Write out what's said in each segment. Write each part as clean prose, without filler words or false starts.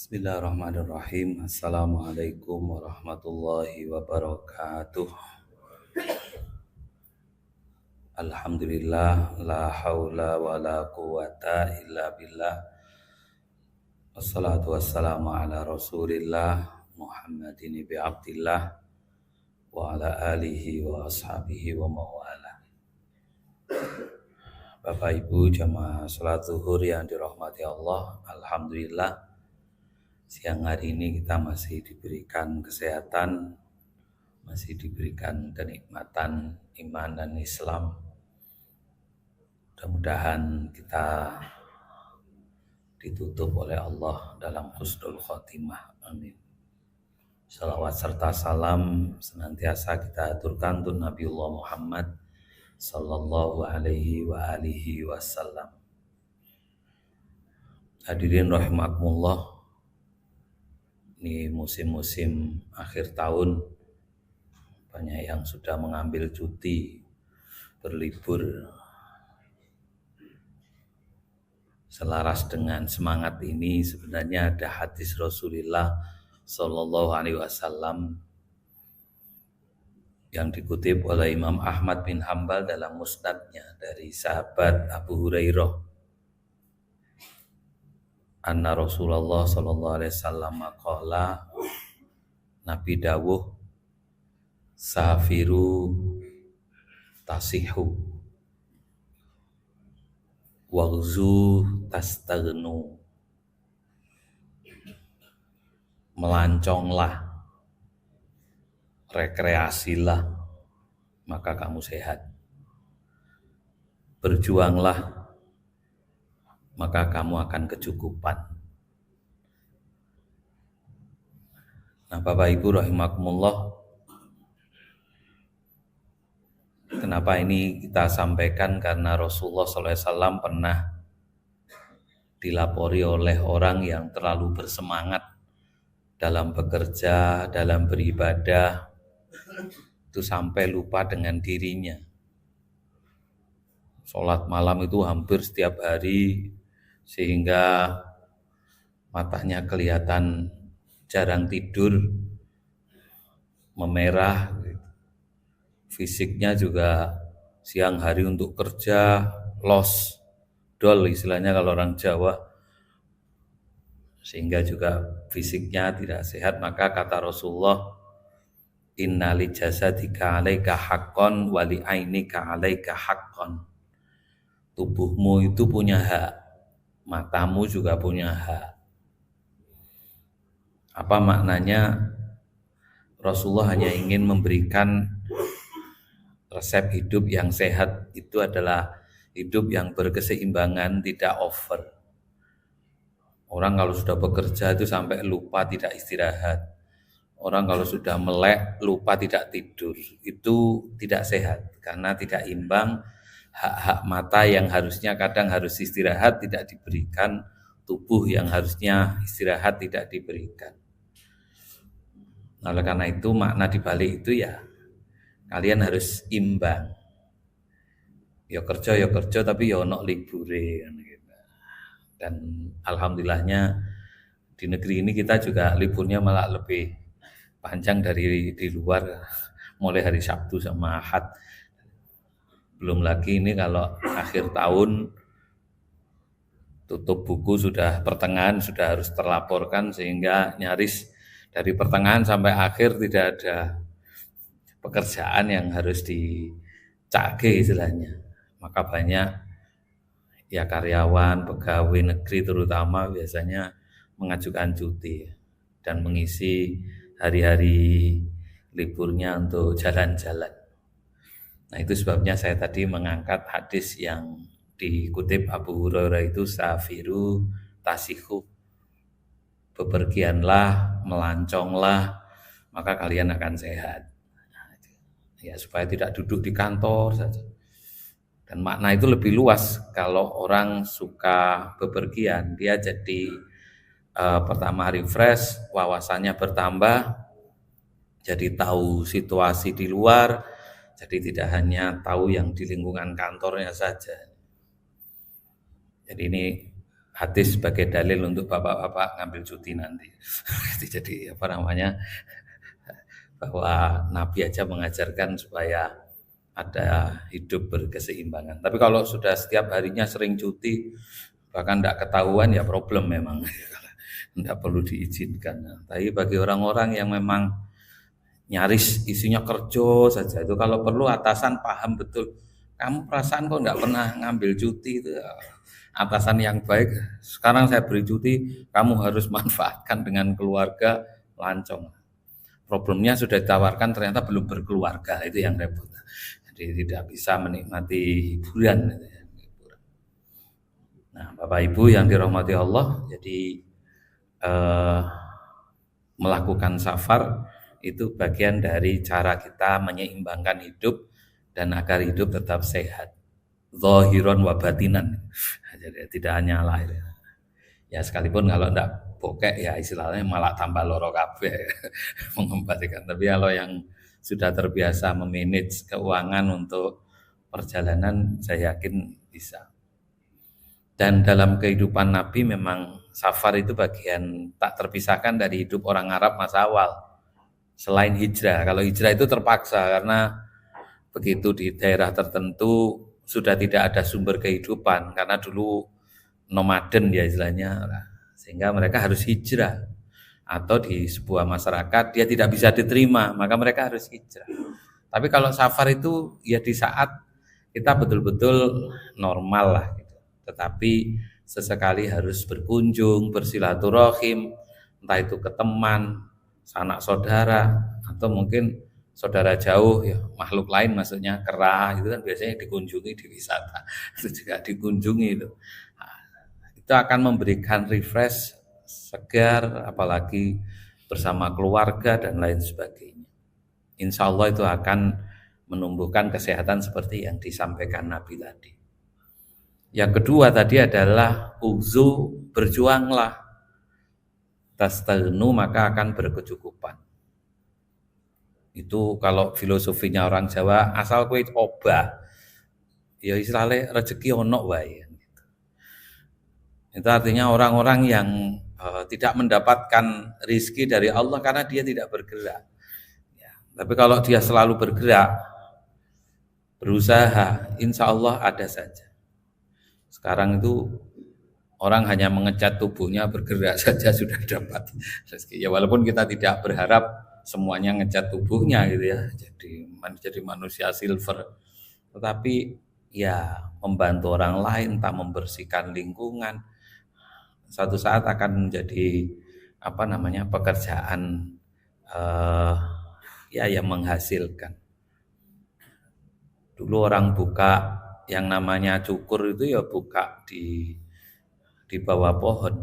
Bismillahirrahmanirrahim. Assalamualaikum warahmatullahi wabarakatuh. Alhamdulillah, la haula wa la quwata illa billah. Wassalatu wassalamu ala rasulillah Muhammadin ibn Abdillah wa ala alihi wa ashabihi wa mawala. Bapak Ibu jamaah salat zuhur yang dirahmati Allah, alhamdulillah siang hari ini kita masih diberikan kesehatan, masih diberikan kenikmatan iman dan Islam. Mudah-mudahan kita ditutup oleh Allah dalam husnul khotimah. Amin. Salawat serta salam senantiasa kita aturkan untuk Nabiullah Muhammad sallallahu alaihi wa alihi wasallam. Hadirin rahimakumullah. Ini musim-musim akhir tahun, banyak yang sudah mengambil cuti, berlibur. Selaras dengan semangat ini sebenarnya ada hadis Rasulullah Sallallahu Alaihi Wasallam yang dikutip oleh Imam Ahmad bin Hambal dalam musnadnya dari sahabat Abu Hurairah. Anna Rasulullah sallallahu alaihi wasallam qala, Nabi dawuh, safiru tasihu waghzu tastaghnu. Melanconglah, rekreasilah, maka kamu sehat. Berjuanglah, maka kamu akan kecukupan. Nah, Bapak Ibu rahimakumullah, kenapa ini kita sampaikan? Karena Rasulullah SAW pernah dilapori oleh orang yang terlalu bersemangat dalam bekerja, dalam beribadah, itu sampai lupa dengan dirinya. Sholat malam itu hampir setiap hari, sehingga matanya kelihatan jarang tidur, memerah, fisiknya juga siang hari untuk kerja, los, dol istilahnya kalau orang Jawa, sehingga juga fisiknya tidak sehat. Maka kata Rasulullah, inna li jasadika alaika haqqon wa li ainika alaika haqqon. Tubuhmu itu punya hak, matamu juga punya hak. Apa maknanya? Rasulullah hanya ingin memberikan resep hidup yang sehat. Itu adalah hidup yang berkeseimbangan, tidak over. Orang kalau sudah bekerja itu sampai lupa tidak istirahat. Orang kalau sudah melek lupa tidak tidur. Itu tidak sehat karena tidak imbang. Hak-hak mata yang harusnya kadang harus istirahat tidak diberikan, tubuh yang harusnya istirahat tidak diberikan. Oleh karena itu makna dibalik itu ya kalian harus imbang. Ya kerja tapi ya ono libure kan gitu. Dan alhamdulillahnya di negeri ini kita juga liburnya malah lebih panjang dari di luar, mulai hari Sabtu sama Ahad. Belum lagi ini kalau akhir tahun tutup buku sudah pertengahan sudah harus terlaporkan, sehingga nyaris dari pertengahan sampai akhir tidak ada pekerjaan yang harus dicake istilahnya. Maka banyak ya karyawan, pegawai negeri terutama biasanya mengajukan cuti dan mengisi hari-hari liburnya untuk jalan-jalan. Nah, itu sebabnya saya tadi mengangkat hadis yang dikutip Abu Hurairah itu, safiru tasihu. Bepergianlah, melanconglah, maka kalian akan sehat. Ya, supaya tidak duduk di kantor saja. Dan makna itu lebih luas. Kalau orang suka bepergian, dia jadi pertama refresh, wawasannya bertambah, jadi tahu situasi di luar. Jadi tidak hanya tahu yang di lingkungan kantornya saja. Jadi ini hadis sebagai dalil untuk bapak-bapak ngambil cuti nanti. Jadi apa namanya, bahwa Nabi aja mengajarkan supaya ada hidup berkeseimbangan. Tapi kalau sudah setiap harinya sering cuti, bahkan tidak ketahuan, ya problem memang. Tidak perlu diizinkan. Tapi bagi orang-orang yang memang nyaris isinya kerja saja, itu kalau perlu atasan paham betul. Kamu perasaan kok tidak pernah ngambil cuti, itu atasan yang baik. Sekarang saya beri cuti, kamu harus manfaatkan dengan keluarga, lancong. Problemnya sudah ditawarkan ternyata belum berkeluarga, itu yang repot. Jadi tidak bisa menikmati hiburan. Nah, Bapak Ibu yang dirahmati Allah, jadi melakukan safar itu bagian dari cara kita menyeimbangkan hidup dan agar hidup tetap sehat, zahiran wa batinan. Jadi tidak hanya lahir. Ya sekalipun kalau tidak bokek ya istilahnya malah tambah loro kabeh mengembalikan. Tapi kalau yang sudah terbiasa memanage keuangan untuk perjalanan, saya yakin bisa. Dan dalam kehidupan Nabi memang safar itu bagian tak terpisahkan dari hidup orang Arab masa awal. Selain hijrah, kalau hijrah itu terpaksa karena begitu di daerah tertentu sudah tidak ada sumber kehidupan karena dulu nomaden ya istilahnya, sehingga mereka harus hijrah. Atau di sebuah masyarakat dia tidak bisa diterima, maka mereka harus hijrah. Tapi kalau safar itu ya di saat kita betul-betul normal lah gitu. Tetapi sesekali harus berkunjung, bersilaturahim, entah itu ke teman, sanak saudara, atau mungkin saudara jauh ya, makhluk lain maksudnya kera itu kan biasanya dikunjungi di wisata. Itu juga dikunjungi itu. Nah, itu akan memberikan refresh, segar, apalagi bersama keluarga dan lain sebagainya. Insya Allah itu akan menumbuhkan kesehatan seperti yang disampaikan Nabi tadi. Yang kedua tadi adalah uzu, berjuanglah, tastagnu maka akan berkecukupan. Itu kalau filosofinya orang Jawa, asal kowe obah ya istilahnya rezeki ono wae. Itu artinya orang-orang yang tidak mendapatkan rizki dari Allah karena dia tidak bergerak. Ya, tapi kalau dia selalu bergerak, berusaha, insya Allah ada saja. Sekarang itu orang hanya mengecat tubuhnya, bergerak saja sudah dapat rezeki. Ya walaupun kita tidak berharap semuanya ngecat tubuhnya gitu ya, jadi manusia silver. Tetapi ya membantu orang lain, tak membersihkan lingkungan, suatu saat akan menjadi pekerjaan yang menghasilkan. Dulu orang buka yang namanya cukur itu ya buka di bawah pohon,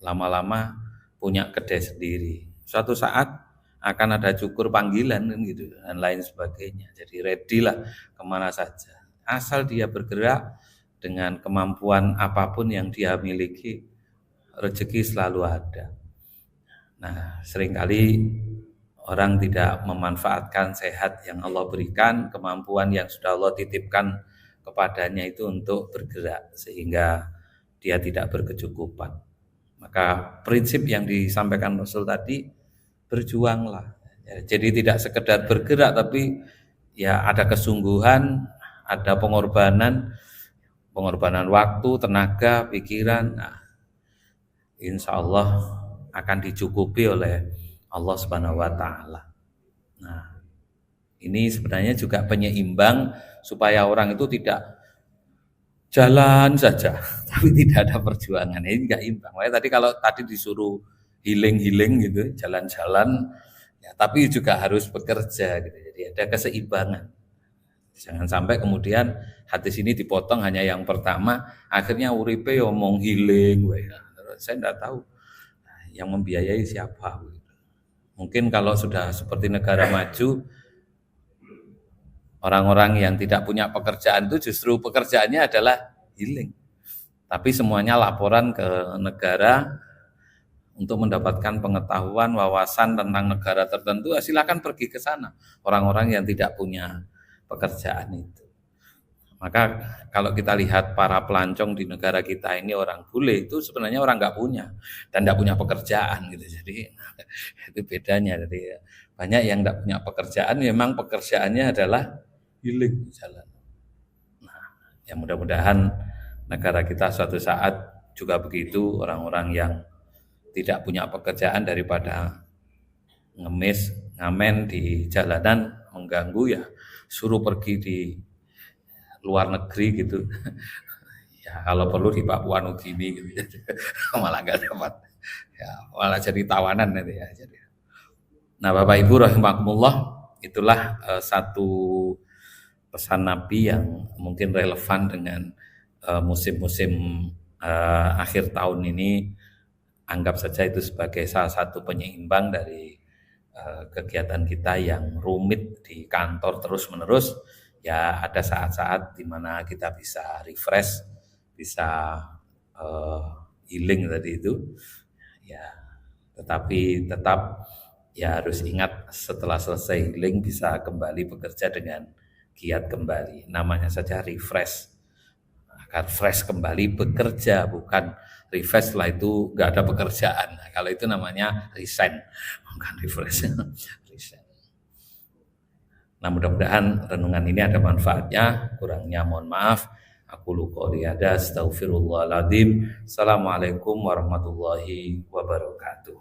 lama-lama punya kedai sendiri. Suatu saat akan ada cukur panggilan kan gitu dan lain sebagainya. Jadi ready lah kemana saja. Asal dia bergerak dengan kemampuan apapun yang dia miliki, rezeki selalu ada. Nah, seringkali orang tidak memanfaatkan sehat yang Allah berikan, kemampuan yang sudah Allah titipkan kepadanya itu untuk bergerak sehingga dia tidak berkecukupan. Maka prinsip yang disampaikan Rasul tadi, berjuanglah. Jadi tidak sekedar bergerak tapi ya ada kesungguhan, ada pengorbanan waktu, tenaga, pikiran. Nah, insya Allah akan dicukupi oleh Allah Subhanahu wa Ta'ala. Nah, ini sebenarnya juga penyeimbang supaya orang itu tidak jalan saja, tapi tidak ada perjuangan. Ini enggak imbang. Makanya tadi kalau tadi disuruh healing gitu, jalan-jalan, ya, tapi juga harus bekerja gitu. Jadi ada keseimbangan. Jangan sampai kemudian hadis ini dipotong hanya yang pertama, akhirnya uripe ngomong healing, saya enggak tahu yang membiayai siapa. Mungkin kalau sudah seperti negara maju, orang-orang yang tidak punya pekerjaan itu justru pekerjaannya adalah healing. Tapi semuanya laporan ke negara untuk mendapatkan pengetahuan, wawasan tentang negara tertentu, silakan pergi ke sana. Orang-orang yang tidak punya pekerjaan itu. Maka kalau kita lihat para pelancong di negara kita ini orang bule itu sebenarnya orang nggak punya dan nggak punya pekerjaan gitu. Jadi itu bedanya. Jadi banyak yang nggak punya pekerjaan, memang pekerjaannya adalah healing di jalan. Nah, ya mudah-mudahan negara kita suatu saat juga begitu, orang-orang yang tidak punya pekerjaan daripada ngemis, ngamen di jalanan mengganggu ya suruh pergi di luar negeri gitu. Ya kalau perlu di Papua Nugini gitu. Malah nggak dapat. Ya, malah jadi tawanan nanti ya. Jadi. Nah, Bapak Ibu rahimakumullah, itulah satu pesan Nabi yang mungkin relevan dengan musim-musim akhir tahun ini. Anggap saja itu sebagai salah satu penyeimbang dari kegiatan kita yang rumit di kantor terus-menerus. Ya ada saat-saat di mana kita bisa refresh, bisa uh, healing tadi itu. Ya, tetapi tetap ya harus ingat setelah selesai healing bisa kembali bekerja dengan giat kembali. Namanya saja refresh, agar fresh kembali bekerja, bukan refresh setelah itu nggak ada pekerjaan. Nah, kalau itu namanya resign, bukan refresh. Resign. Nah mudah-mudahan renungan ini ada manfaatnya, kurangnya mohon maaf. Aku lupa ada, astaghfirullahaladzim. Assalamualaikum warahmatullahi wabarakatuh.